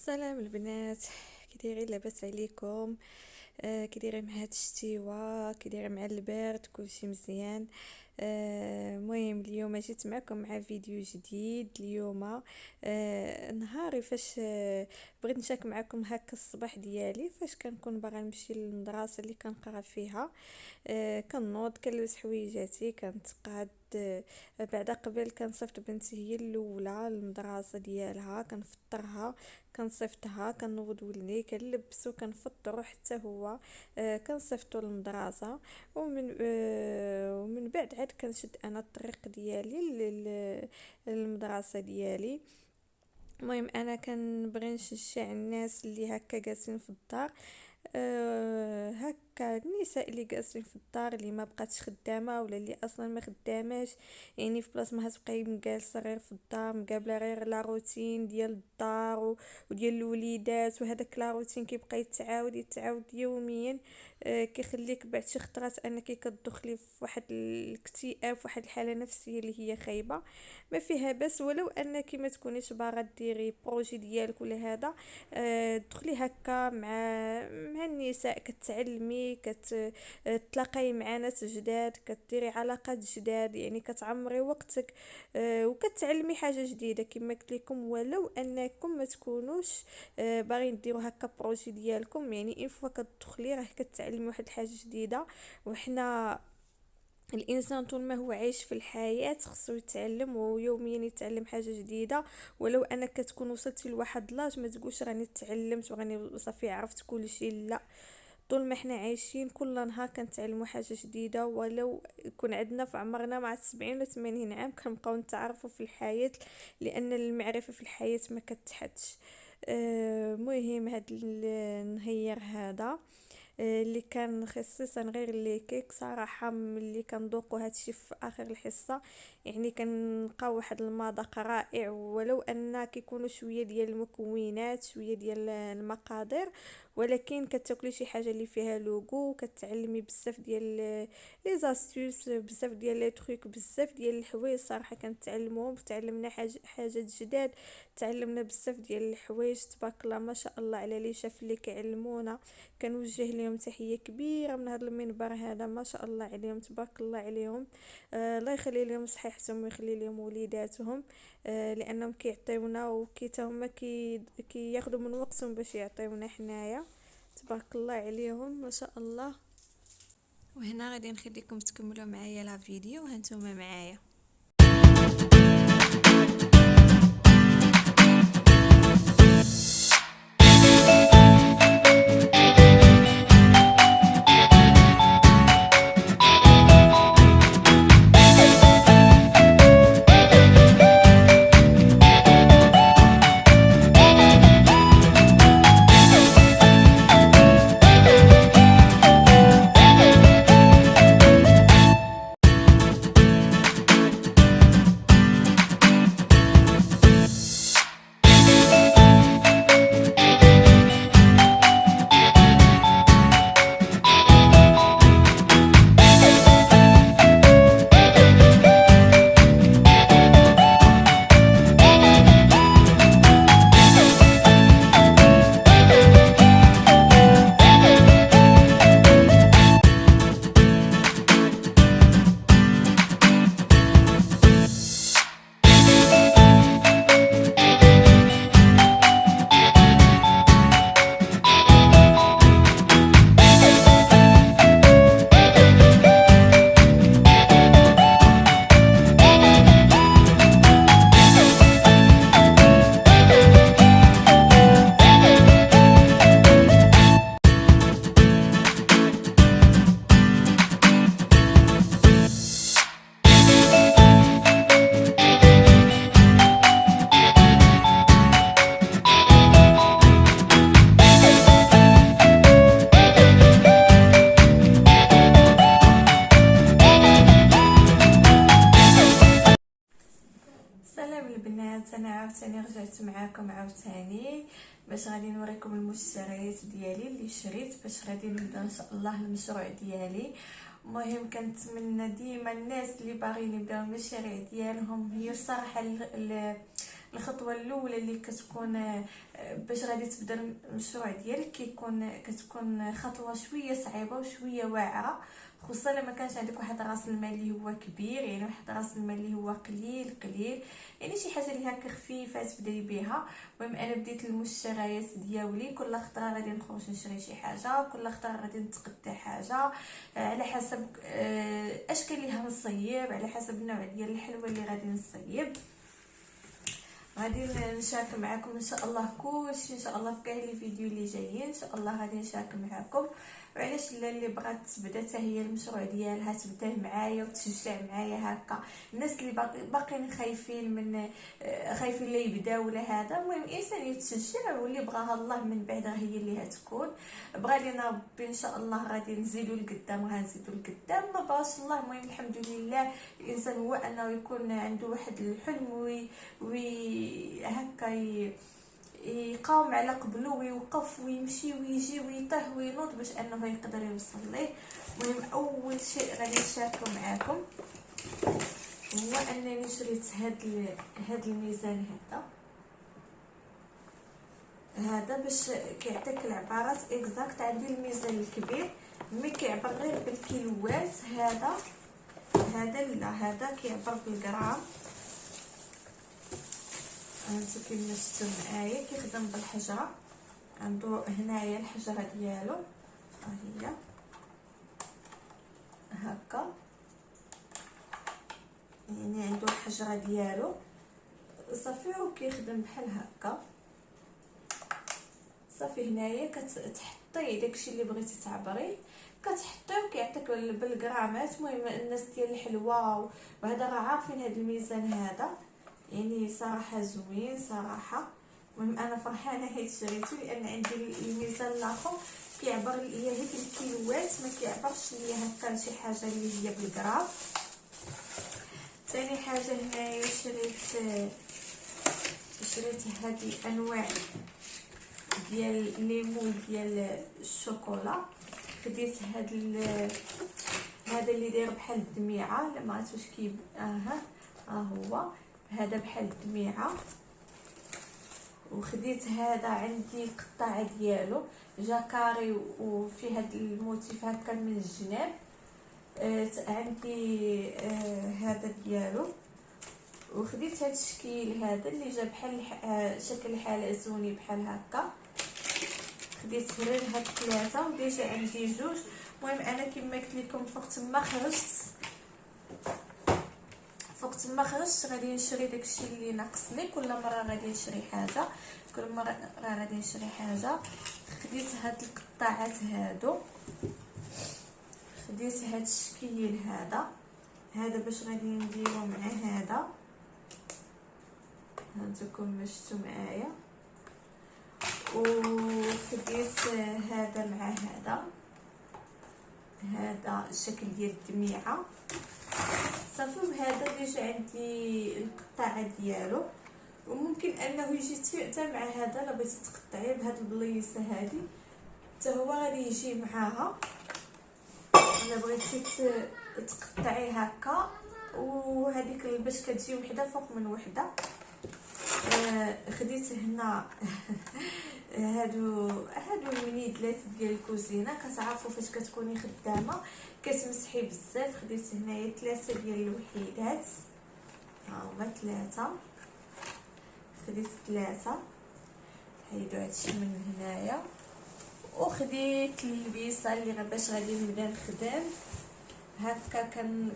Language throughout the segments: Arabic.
السلام البنات، كي دايرين؟ لاباس عليكم؟ كي دايرين مع هاد الشتيوه؟ كي دايرين مع البرد؟ كلشي مزيان؟ المهم اليوم جيت معكم مع فيديو جديد. اليوم نهاري فاش بغيت نشارك معكم هكا الصباح ديالي فاش كنكون باغا نمشي للمدرسه اللي كنقرا فيها. كنوض كنلبس حويجاتي كنتقاد. بعدا قبل كنصيفط بنتي هي الاولى المدرسه ديالها، كنفطرها كنصيفطها، كنوض ولدي كنلبسو كنفطرو حتى هو. كنصيفطو للمدرسه. ومن بعد عاد كنشد انا الطريق ديالي للمدرسه ديالي. المهم انا كنبغي نشجع الناس اللي هكا جالسين في الدار. هكا النساء اللي جالسين في الدار اللي ما بقاتش خدامه ولا اللي اصلا ما خداماش، يعني في بلاصه ما تبقاي جالسه غير في الدار مقابله غير لا روتين ديال الدار وديال الوليدات، وهذاك لا روتين كيبقى يتعاود يوميا. كيخليك بعد شي خطرات انك كتدخلي في واحد الاكتئاب، في واحد الحاله نفسيه اللي هي خايبه. ما فيها بس ولو انك ما تكونيش باغا ديري بروجي ديالك ولا هذا. تدخلي هكا مع النساء، كتعلمي تلاقاي مع ناس جداد، كديري علاقات جداد، يعني كتعمري وقتك. وكتعلمي حاجه جديده كما قلت لكم، ولو انكم ما تكونوش باغيين ديروا هكا بروجي ديالكم. يعني ان فوا كتدخلي راه كتعلمي واحد الحاجه جديده. وحنا الانسان طول ما هو عايش في الحياه خصو يتعلم، ويوميا يتعلم حاجه جديده. ولو انك كتكون وصلتي لواحد لاج ما تقولش راني تعلمت وراني صافي عرفت كل شيء، لا. طول ما احنا عايشين كل نهار كنتعلموا حاجه جديده، ولو يكون عندنا في عمرنا مع 70 و 80 عام كنبقاو نتعرفوا في الحياه، لان المعرفه في الحياه ما كتحدش. مهم هاد النهير هذا اللي كان خصيصا غير اللي كيك صراحة ملي كنذوقوا هادشي في اخر الحصة، يعني كنلقاو واحد المذاق رائع. ولو ان كيكونوا شوية ديال المكونات، شوية ديال المقادير، ولكن كتاكلي شي حاجة اللي فيها لوغو، كتعلمي بزاف ديال لي زاستوس، بزاف ديال لي تروك، بزاف ديال الحوايج صراحة كنتعلموهم. تعلمنا حاجات جداد، تعلمنا بزاف ديال الحوايج. تبارك الله ما شاء الله على لي شاف اللي كيعلمونا. كنوجه لهم تحيه كبيره من هذا المنبر هذا، ما شاء الله عليهم تبارك الله عليهم. الله يخلي لهم صحيحتهم ويخلي لهم وليداتهم. لانهم كيعطيونا وكيتا هما كياخذوا من وقتهم باش يعطيونا حنايا. تبارك الله عليهم ما شاء الله. وهنا غادي نخليكم تكملوا معايا لا فيديو وهانتوما معايا. سلام البنات، انا عاوتاني رجعت معاكم عاوتاني باش غادي نوريكم المشتريات ديالي اللي شريت باش غادي نبدا ان شاء الله المشروع ديالي. المهم كنتمنى ديما الناس اللي باغيين يبداو المشاريع ديالهم، هي الصراحه الخطوه الاولى اللي كتكون باش غادي تبدا المشروع ديالك كتكون خطوه شويه صعيبه وشويه واعره، خصوصا لما كانش عندك واحد راس المال اللي هو كبير، يعني واحد راس المال اللي هو قليل، يعني شي حاجه اللي هكا خفيفه تبداي بها. المهم انا بديت المشتريات ديالي، كل خطره غادي نخرج نشري شي حاجه، كل خطره غادي نتقدى حاجه على حسب اشكال اللي غنصيب، على حسب النوع ديال الحلوى اللي غادي نصيب. غادي نشارك معكم ان شاء الله كلشي ان شاء الله في كاع لي فيديو اللي جايين ان شاء الله غادي نشارك معكم. وعلاش لا اللي بغات تبدا حتى هي المشروع ديالها تبداه معايا وتشجع معايا هكا، الناس اللي باقيين خايفين لا يبداو ولا هذا، المهم الانسان يتشجع، واللي بغاها الله من بعد هي اللي هتكون. بغى لينا ربي ان شاء الله غادي نزيدوا لقدام، غنزيدوا لقدام، ما بغاش الله المهم الحمد لله. الانسان هو انه يكون عنده واحد الحلم هكا يقاوم على قبله ويوقف ويمشي ويجي ويطيح وينوض باش انه يقدر يوصل ليه. المهم اول شيء غادي نشاركو معاكم هو انني شريت هاد الميزان هذا باش كيعطيك العبارات اكزاكت. عندي الميزان الكبير مي كيعبر غير بالكيلوات، هذا كيعبر بالغرام. هانتو كيما شفتوا معايا كيخدم بالحجره، عنده هنايا الحجره ديالو ها هي هكا، يعني عنده الحجره ديالو صافي وكيخدم بحال هكا. صافي هنايا كتحطي داكشي اللي بغيتي تعبري كتحطيه وكيعطيك بالغرامات. المهم الناس ديال الحلوى وهذا راه عارفين هذا الميزان هذا، يعني صراحه زوين صراحه. المهم انا فرحانه حيت شريته لان عندي الميزان الاخر كيعبر ليا غير بالكيلوات، ما كيعبرش ليا هكا شي حاجه اللي هي بالغرام. ثاني حاجه هنايا شريت هذه انواع ديال الليمون ديال الشوكولا. خديت هذا اللي داير بحال الدميعه، لا ما عرفتش واش كيب ها هو هذا بحال الدميعه. وخديت هذا عندي قطعه ديالو جاكاري وفي هذا الموتيف هكا من الجناب. عندي هذا ديالو. وخديت هذا الشكل هذا اللي جا بحال شكل حلزوني بحال هكا. خديت غير هاد ثلاثه وديجا عندي جوج. المهم انا كما قلت لكم فوقت ما خرجت غادي نشري داكشي اللي ناقصني. كل مره غادي نشري حاجه. خديت هاد القطاعات هادو، خديت هاد الشكل هذا باش غادي نديرو مع هذا. هانتوكم ما شفتوا معايا. وخديت هذا مع هذا الشكل ديال الدميعه. صافي وهذا ديجا عندي القطاعه ديالو، وممكن انه يجي حتى مع هذا الا بغيتي تقطعيه بهاد البليصه هذه حتى هو غادي يجي معاها. الا بغيتي تقطعيه هكا وهذيك باش كتجي وحده فوق من وحده. خديت هنا هادو المنيدلات ديال الكوزينه، كتعرفوا فاش كتكوني خدامه كتمسحي بزاف. خديت هنايا 3 ديال الوحيدات، ها هما 3. خديت 3 حيدوا هادشي من هنايا. وخديت اللبيسه اللي باش غادي نبدا نخدم هكا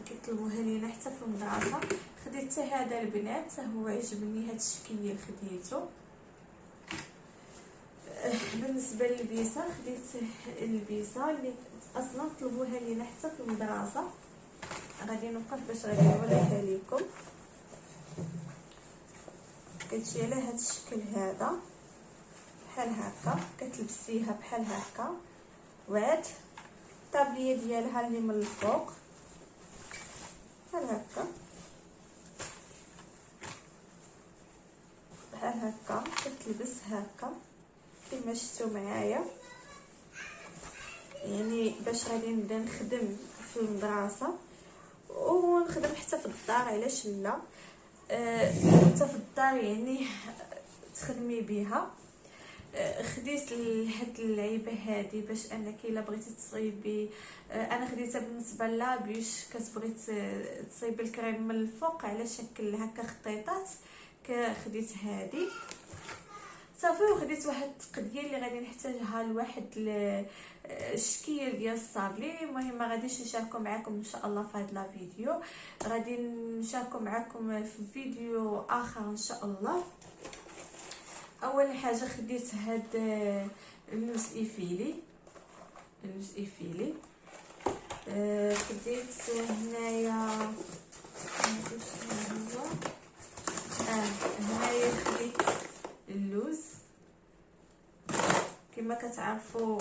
كيطلبوها لينا حتى في المدرسه. خديت حتى هذا البنات، هو عجبني هاد الشكل خديته. بالنسبه للبيسه خديت البيسه اللي اصلا طلبوها لينا حتى في المدرسه. غادي نوقف باش غادي نوريها لكم. كتجي على هاد الشكل هذا بحال هكا، كتلبسيها بحال هكا، وعاد الطابليه ديالها اللي من الفوق بحال هكا كتلبس هكا كما شفتوا معايا. يعني باش غادي نبدا نخدم في المدرسه ونخدم حتى في الدار، علاش لا. حتى في الدار يعني تخدمي بها. خديت هاد اللعيبه هادي باش انك الا بغيتي تصايبي، انا خديتها بالنسبه لها باش كتبغي تصايبي الكريم من الفوق على شكل هكا خطيطات. خديت هادي صافي، وخديت واحد التقديه اللي غادي نحتاجها لواحد الشكل ديال الصابلي. المهم ما غاديش نشاركو معكم ان شاء الله في هذا لا فيديو، غادي نشاركو معكم في فيديو اخر ان شاء الله. اول حاجه خديت هاد اللوز ايفيلي، خديت هنايا هنايا خديت اللوز. كما كتعرفوا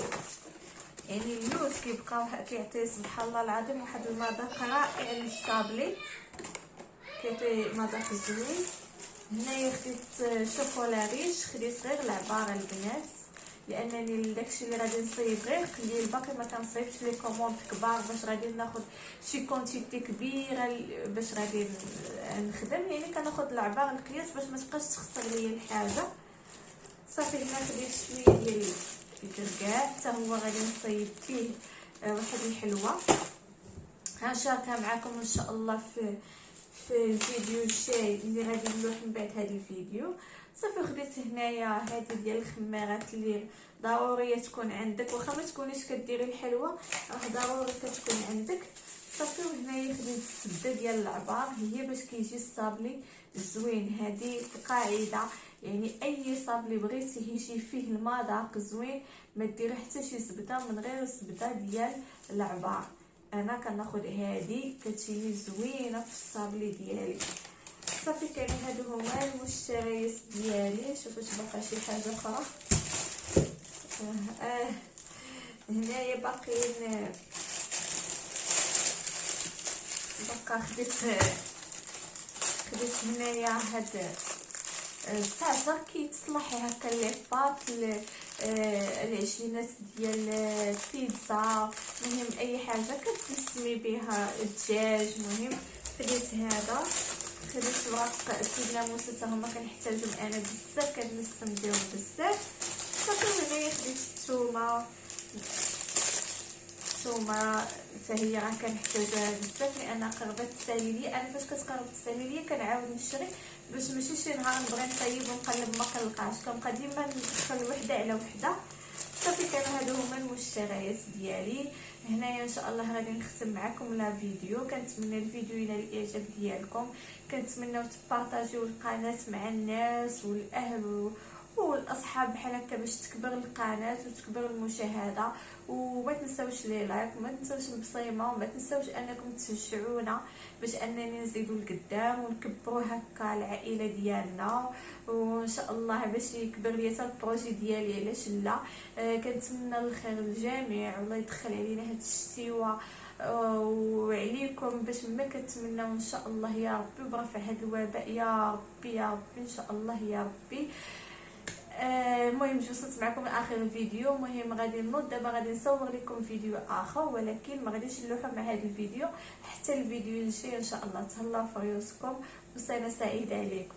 يعني اللوز كيعطي سبحان الله العظيم واحد المذاق رائع للصابلي، كيعطي مذاق زوين. هنايا خديت شوكولا ريش، خديت غير العباره البنات لانني داكشي اللي غادي نصايب غير قليل، باقي ما كنصايبش لي كوموند كبار باش غادي ناخذ شي كونتيتي كبيره باش غادي نخدم، يعني كناخذ العبار القياس باش ما تبقاش تخسر ليا الحاجه. صافي هنا خديت شويه ديال الكركاع حتى هو غادي نصايب فيه واحد الحلوه، غنشاركها معكم ان شاء الله في الفيديو الجاي اللي غادي نلوح من بعد هذا الفيديو. صافي خديت هنايا هذه ديال الخمارات اللي ضروريه تكون عندك، واخا ما تكونيش كديري الحلوه راه ضروري كتكون عندك. صافي وهنايا خديت الزبده ديال العبار، هي باش كيجي الصابلي زوين. هذه قاعده يعني اي صابلي بغيتي يجي فيه المذاق زوين ما ديري حتى شي زبده من غير الزبده ديال العبار. انا كناخذ هذه كتجيني زوينه في الصابلي ديالي. صافي كاين هادو هما المشتريات ديالي. شوفوا واش باقا شي حاجه اخرى. هنايا باقيين بقى خديت هنايا هاد الساعه كيتصلح هكا لي باط العجينات ديال البيتزا، مهم اي حاجه كتسمي بها الدجاج. مهم خديت هذا، خديت ورق سيدنا موسى حتى هما كنحتاجهم انا بزاف، كنستعملهم بزاف. صافي هنايا خديت الثومه حتى هي راه كنحتاجها بزاف لان قربت تسالي لي. انا فاش كتقرب تسالي لي كنعاود نشري باش ماشي شي نهار نبغي نطيب ونقلب ما كنلقاش، كنبقى ديما ندخل وحده على وحده. صافي كانوا هادو هما المشتريات ديالي. هنايا ان شاء الله غادي نختم معكم لا فيديو. كنتمنى الفيديو الى الاعجاب ديالكم، كنتمناو تبارطاجيو القناه مع الناس والاهل والاصحاب بحال هكا باش تكبر القناه وتكبر المشاهده. وما تنساوش لي لايك، وما تنساوش البصيمه، وما تنساوش انكم تشجعونا باش انني نزيدو لقدام ونكبروا هكا العائله ديالنا، وان شاء الله باش يكبر ليا حتى البروجي ديالي. علاش لا. كنتمنى الخير للجميع والله يدخل علينا هاد الشتيوه وعليكم باش ما كنتمناو ان شاء الله يا ربي برفع هذا الوباء يا ربي يا ربي ان شاء الله يا ربي. المهم وصلت معكم لاخر الفيديو. المهم غادي نوض دابا غادي نصور لكم فيديو اخر، ولكن ما غاديش نلوحوا مع هذا الفيديو حتى الفيديو الجاي ان شاء الله. تهلاو في ريوسكم وسنه سعيده عليكم.